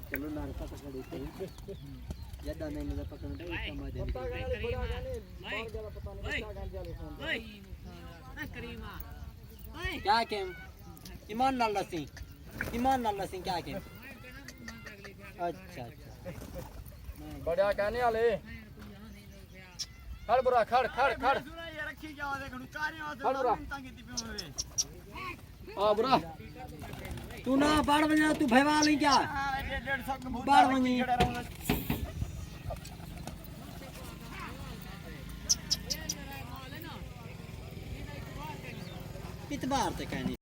चलो नार का पकड़ ज्यादा नहीं ना पकड़ दे समझ क्या केम ईमान नाल लसी क्या केम अच्छा अच्छा बड़ा कहने वाले खड़ बुरा खड़ बुरा हां बुरा तू ना बाढ़ बजा तू भयवा नहीं क्या बाढ़ बनी इतबार ते कहनी